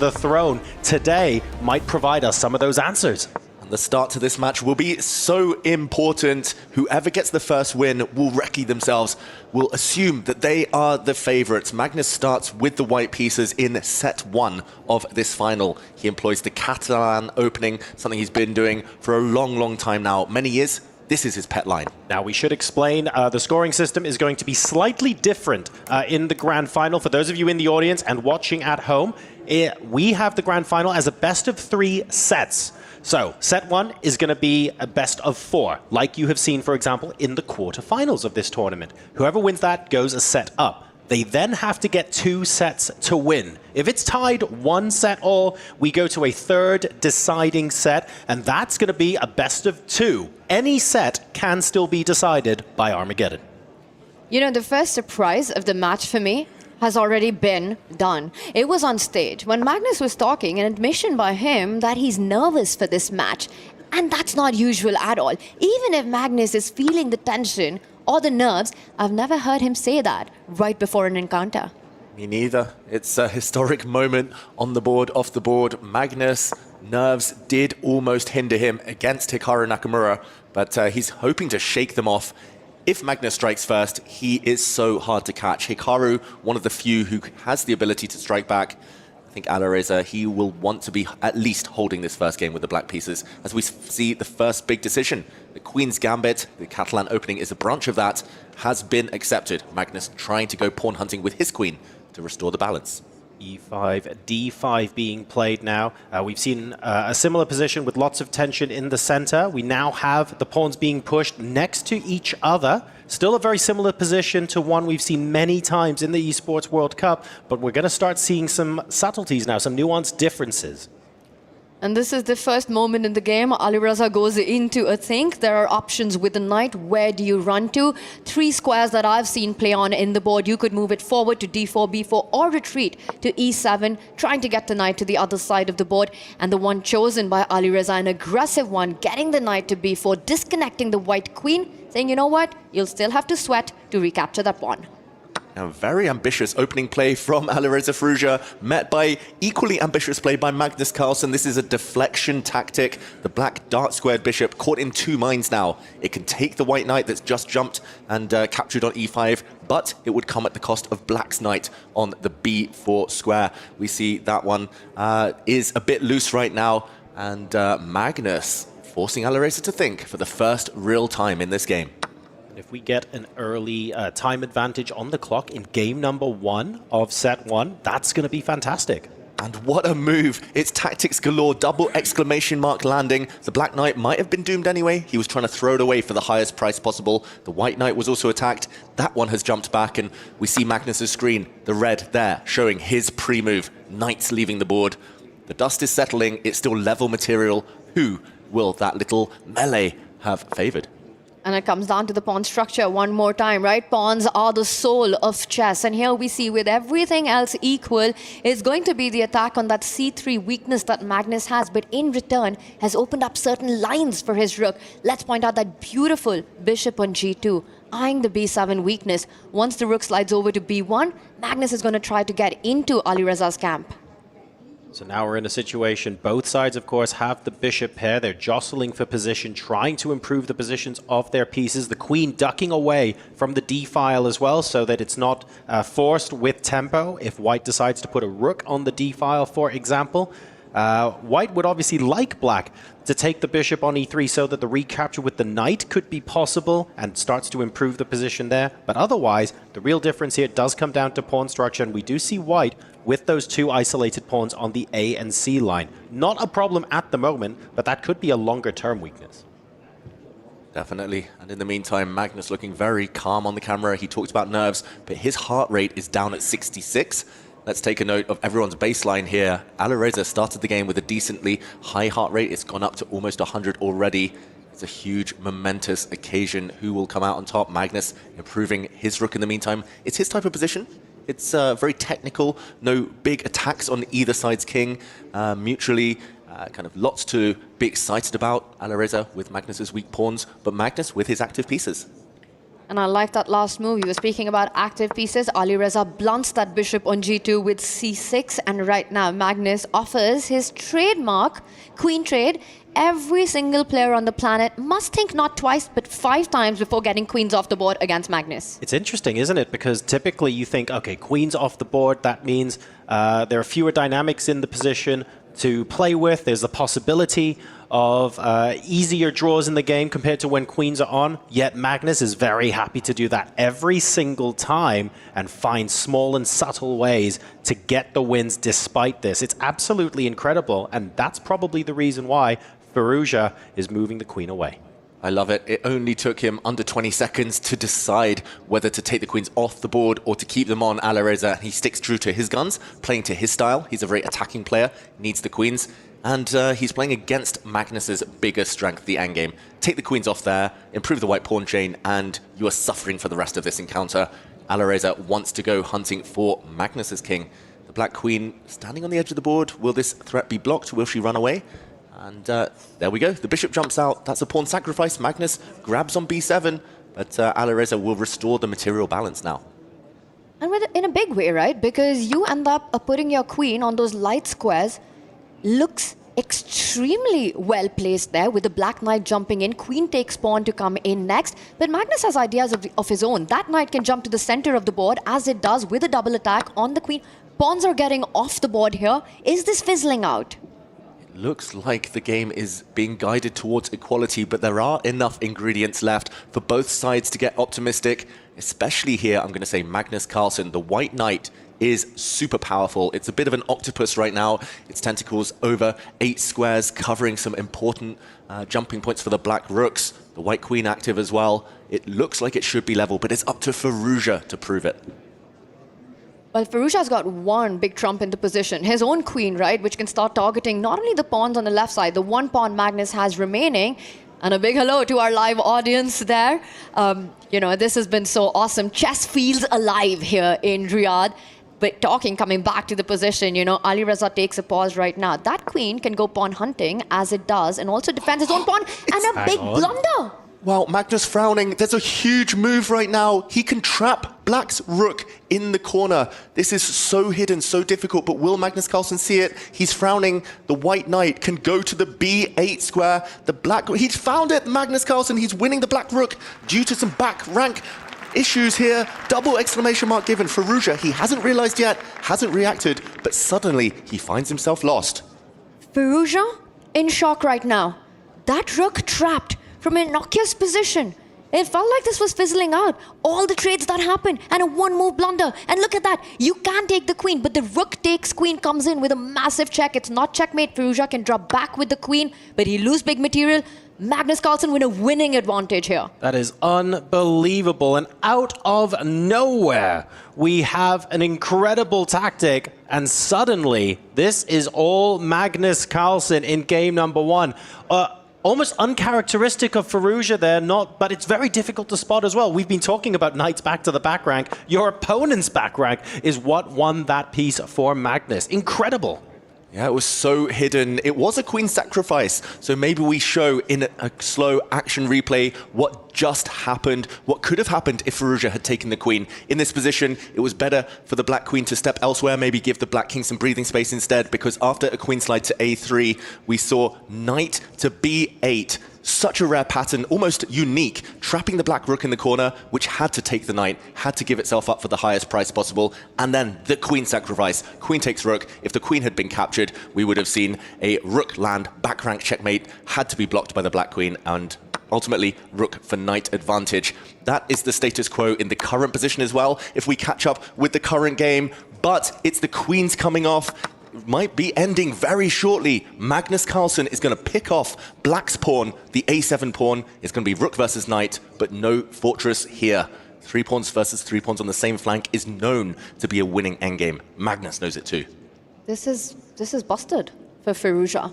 the throne today might provide us some of those answers. The start to this match will be so important. Whoever gets the first win will recce themselves, will assume that they are the favorites. Magnus starts with the white pieces in set one of this final. He employs the Catalan opening, something he's been doing for a long, long time now. Many years. This is his pet line. Now, we should explain the scoring system is going to be slightly different in the grand final. For those of you in the audience and watching at home, we have the grand final as a best of 3 sets. So, set 1 is going to be a best of 4, like you have seen, for example, in the quarterfinals of this tournament. Whoever wins that goes a set up. They then have to get 2 sets to win. If it's tied 1 set all, we go to a third deciding set, and that's going to be a best of 2. Any set can still be decided by Armageddon. You know, the first surprise of the match for me has already been done. It was on stage when Magnus was talking, an admission by him that he's nervous for this match. And that's not usual at all. Even if Magnus is feeling the tension or the nerves, I've never heard him say that right before an encounter. Me neither. It's a historic moment on the board, off the board. Magnus' nerves did almost hinder him against Hikaru Nakamura, but he's hoping to shake them off. If Magnus strikes first, he is so hard to catch. Hikaru, one of the few who has the ability to strike back. I think Alireza, he will want to be at least holding this first game with the black pieces as we see the first big decision. The Queen's Gambit, the Catalan opening is a branch of that, has been accepted. Magnus trying to go pawn hunting with his queen to restore the balance. E5, D5 being played now. We've seen a similar position with lots of tension in the center. We now have the pawns being pushed next to each other. Still a very similar position to one we've seen many times in the Esports World Cup, but we're going to start seeing some subtleties now, some nuanced differences. And this is the first moment in the game. Alireza goes into a think. There are options with the knight. Where do you run to? 3 squares that I've seen play on in the board. You could move it forward to d4, b4, or retreat to e7, trying to get the knight to the other side of the board. And the one chosen by Alireza, an aggressive one, getting the knight to b4, disconnecting the white queen, saying, you know what? You'll still have to sweat to recapture that pawn. A very ambitious opening play from Alireza Fruja, met by equally ambitious play by Magnus Carlsen. This is a deflection tactic. The black dart-squared bishop caught in 2 minds now. It can take the white knight that's just jumped and captured on e5, but it would come at the cost of black's knight on the b4 square. We see that one is a bit loose right now, and Magnus forcing Alireza to think for the first real time in this game. If we get an early time advantage on the clock in game number 1 of set 1, that's going to be fantastic. And what a move. It's tactics galore, double exclamation mark landing. The black knight might have been doomed anyway. He was trying to throw it away for the highest price possible. The white knight was also attacked. That one has jumped back, and we see Magnus's screen, the red there, showing his pre-move. Knights leaving the board. The dust is settling. It's still level material. Who will that little melee have favored? And it comes down to the pawn structure one more time, right? Pawns are the soul of chess. And here we see with everything else equal, is going to be the attack on that c3 weakness that Magnus has, but in return has opened up certain lines for his rook. Let's point out that beautiful bishop on g2, eyeing the b7 weakness. Once the rook slides over to b1, Magnus is going to try to get into Alireza's camp. So now we're in a situation, both sides, of course, have the bishop pair. They're jostling for position, trying to improve the positions of their pieces. The queen ducking away from the d-file as well, so that it's not forced with tempo. If white decides to put a rook on the d-file, for example, white would obviously like black to take the bishop on e3 so that the recapture with the knight could be possible and starts to improve the position there. But otherwise, the real difference here does come down to pawn structure, and we do see white with those 2 isolated pawns on the A and C line. Not a problem at the moment, but that could be a longer-term weakness. Definitely. And in the meantime, Magnus looking very calm on the camera. He talked about nerves, but his heart rate is down at 66. Let's take a note of everyone's baseline here. Alireza started the game with a decently high heart rate. It's gone up to almost 100 already. It's a huge, momentous occasion. Who will come out on top? Magnus improving his rook in the meantime. It's his type of position. It's very technical. No big attacks on either side's king. Mutually, kind of lots to be excited about. Alireza with Magnus's weak pawns, but Magnus with his active pieces. And I like that last move. You were speaking about active pieces. Alireza blunts that bishop on g2 with c6. And right now, Magnus offers his trademark queen trade. Every single player on the planet must think not twice, but 5 times before getting queens off the board against Magnus. It's interesting, isn't it? Because typically you think, okay, queens off the board, that means there are fewer dynamics in the position to play with. There's the possibility of easier draws in the game compared to when queens are on. Yet Magnus is very happy to do that every single time and find small and subtle ways to get the wins despite this. It's absolutely incredible, and that's probably the reason why Firouzja is moving the queen away. I love it. It only took him under 20 seconds to decide whether to take the queens off the board or to keep them on. Alireza, he sticks true to his guns, playing to his style. He's a very attacking player, needs the queens. And he's playing against Magnus's bigger strength, the endgame. Take the queens off there, improve the white pawn chain, and you are suffering for the rest of this encounter. Alireza wants to go hunting for Magnus's king. The black queen standing on the edge of the board. Will this threat be blocked? Will she run away? And there we go. The bishop jumps out. That's a pawn sacrifice. Magnus grabs on b7, but Alireza will restore the material balance now. And in a big way, right? Because you end up putting your queen on those light squares. Looks extremely well placed there with the black knight jumping in. Queen takes pawn to come in next. But Magnus has ideas of his own. That knight can jump to the center of the board, as it does with a double attack on the queen. Pawns are getting off the board here. Is this fizzling out? It looks like the game is being guided towards equality, but there are enough ingredients left for both sides to get optimistic. Especially here, I'm going to say Magnus Carlsen, the white knight, is super powerful. It's a bit of an octopus right now. Its tentacles over 8 squares, covering some important jumping points for the black rooks. The white queen active as well. It looks like it should be level, but it's up to Firouzja to prove it. Well, Firouzja's got one big trump in the position. His own queen, right, which can start targeting not only the pawns on the left side, the one pawn Magnus has remaining. And a big hello to our live audience there. You know, this has been so awesome. Chess feels alive here in Riyadh. But coming back to the position, you know, Alireza takes a pause right now. That queen can go pawn hunting, as it does, and also defends his own pawn. And a big blunder. Wow, Magnus frowning. There's a huge move right now. He can trap black's rook in the corner. This is so hidden, so difficult, but will Magnus Carlsen see it? He's frowning. The white knight can go to the b8 square. The black, he's found it, Magnus Carlsen. He's winning the black rook due to some back rank issues here. Double exclamation mark given. Firouzja, he hasn't realized yet, hasn't reacted, but suddenly he finds himself lost. Firouzja in shock right now. That rook trapped from an innocuous position. It felt like this was fizzling out. All the trades that happened and a one-move blunder. And look at that. You can take the queen, but the rook takes queen, comes in with a massive check. It's not checkmate. Firouzja can drop back with the queen, but he loses big material. Magnus Carlsen with a winning advantage here. That is unbelievable. And out of nowhere, we have an incredible tactic. And suddenly, this is all Magnus Carlsen in game number 1. Almost uncharacteristic of Firouzja there, but it's very difficult to spot as well. We've been talking about knights back to the back rank. Your opponent's back rank is what won that piece for Magnus. Incredible. Yeah, it was so hidden. It was a queen sacrifice. So maybe we show in a slow action replay what just happened, what could have happened if Firouzja had taken the queen. In this position, it was better for the black queen to step elsewhere, maybe give the black king some breathing space instead, because after a queen slide to a3, we saw knight to b8. Such a rare pattern, almost unique, trapping the black rook in the corner, which had to take the knight, had to give itself up for the highest price possible, and then the queen sacrifice. Queen takes rook. If the queen had been captured, we would have seen a rook land, back rank checkmate, had to be blocked by the black queen, and ultimately rook for knight advantage. That is the status quo in the current position as well, if we catch up with the current game, but it's the queens coming off. Might be ending very shortly. Magnus Carlsen is going to pick off black's pawn. The a7 pawn is going to be rook versus knight, but no fortress here. 3 pawns versus 3 pawns on the same flank is known to be a winning endgame. Magnus knows it too. This is busted for Firouzja.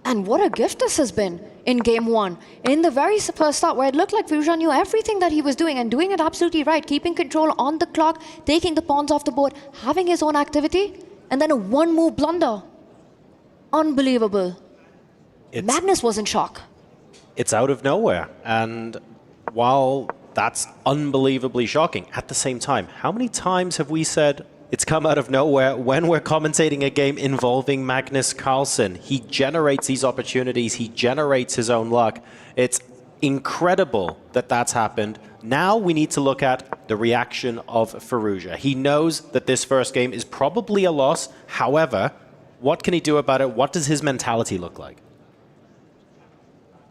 And what a gift this has been in game 1. In the very first start, where it looked like Firouzja knew everything that he was doing and doing it absolutely right, keeping control on the clock, taking the pawns off the board, having his own activity. And then a one-move blunder. Unbelievable. Magnus was in shock. It's out of nowhere. And while That's unbelievably shocking. At the same time, how many times have we said it's come out of nowhere when we're commentating a game involving Magnus Carlsen? He generates these opportunities. He generates his own luck. It's incredible that that's happened. Now we need to look at the reaction of Firouzja. He knows that this first game is probably a loss. However, what can he do about it? What does his mentality look like?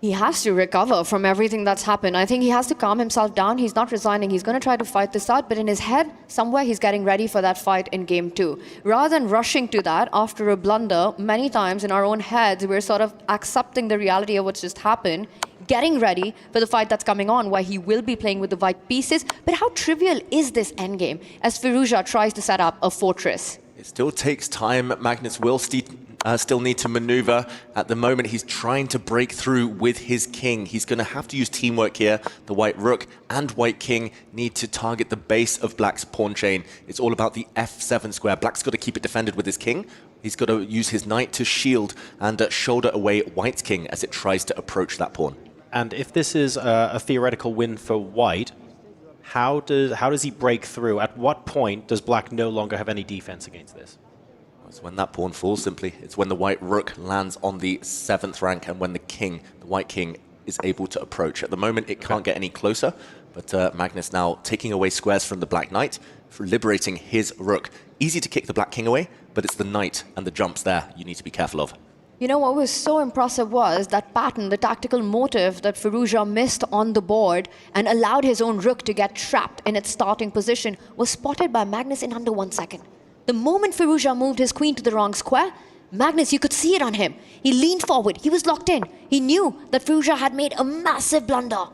He has to recover from everything that's happened. I think he has to calm himself down. He's not resigning. He's going to try to fight this out. But in his head, somewhere he's getting ready for that fight in game 2. Rather than rushing to that after a blunder, many times in our own heads, we're sort of accepting the reality of what's just happened, getting ready for the fight that's coming on, where he will be playing with the white pieces. But how trivial is this endgame as Firouzja tries to set up a fortress? It still takes time. Magnus will still need to maneuver. At the moment, he's trying to break through with his king. He's going to have to use teamwork here. The white rook and white king need to target the base of black's pawn chain. It's all about the f7 square. Black's got to keep it defended with his king. He's got to use his knight to shield and shoulder away white's king as it tries to approach that pawn. And if this is a theoretical win for white, how does he break through? At what point does black no longer have any defense against this? It's when that pawn falls, simply. It's when the white rook lands on the 7th rank and when the king, the white king, is able to approach. At the moment, it can't get any closer, but Magnus now taking away squares from the black knight, for liberating his rook. Easy to kick the black king away, but it's the knight and the jumps there you need to be careful of. You know, what was so impressive was that pattern, the tactical motive that Firouzja missed on the board and allowed his own rook to get trapped in its starting position was spotted by Magnus in under 1 second. The moment Firouzja moved his queen to the wrong square, Magnus, you could see it on him. He leaned forward. He was locked in. He knew that Firouzja had made a massive blunder.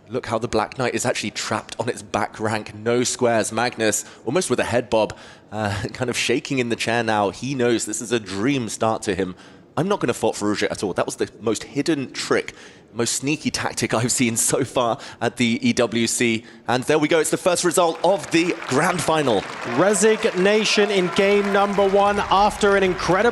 Look how the black knight is actually trapped on its back rank. No squares. Magnus, almost with a head bob, kind of shaking in the chair now. He knows this is a dream start to him. I'm not going to fault Firouzja at all. That was the most hidden trick, most sneaky tactic I've seen so far at the EWC. And there we go. It's the first result of the grand final. Resignation in game number 1 after an incredible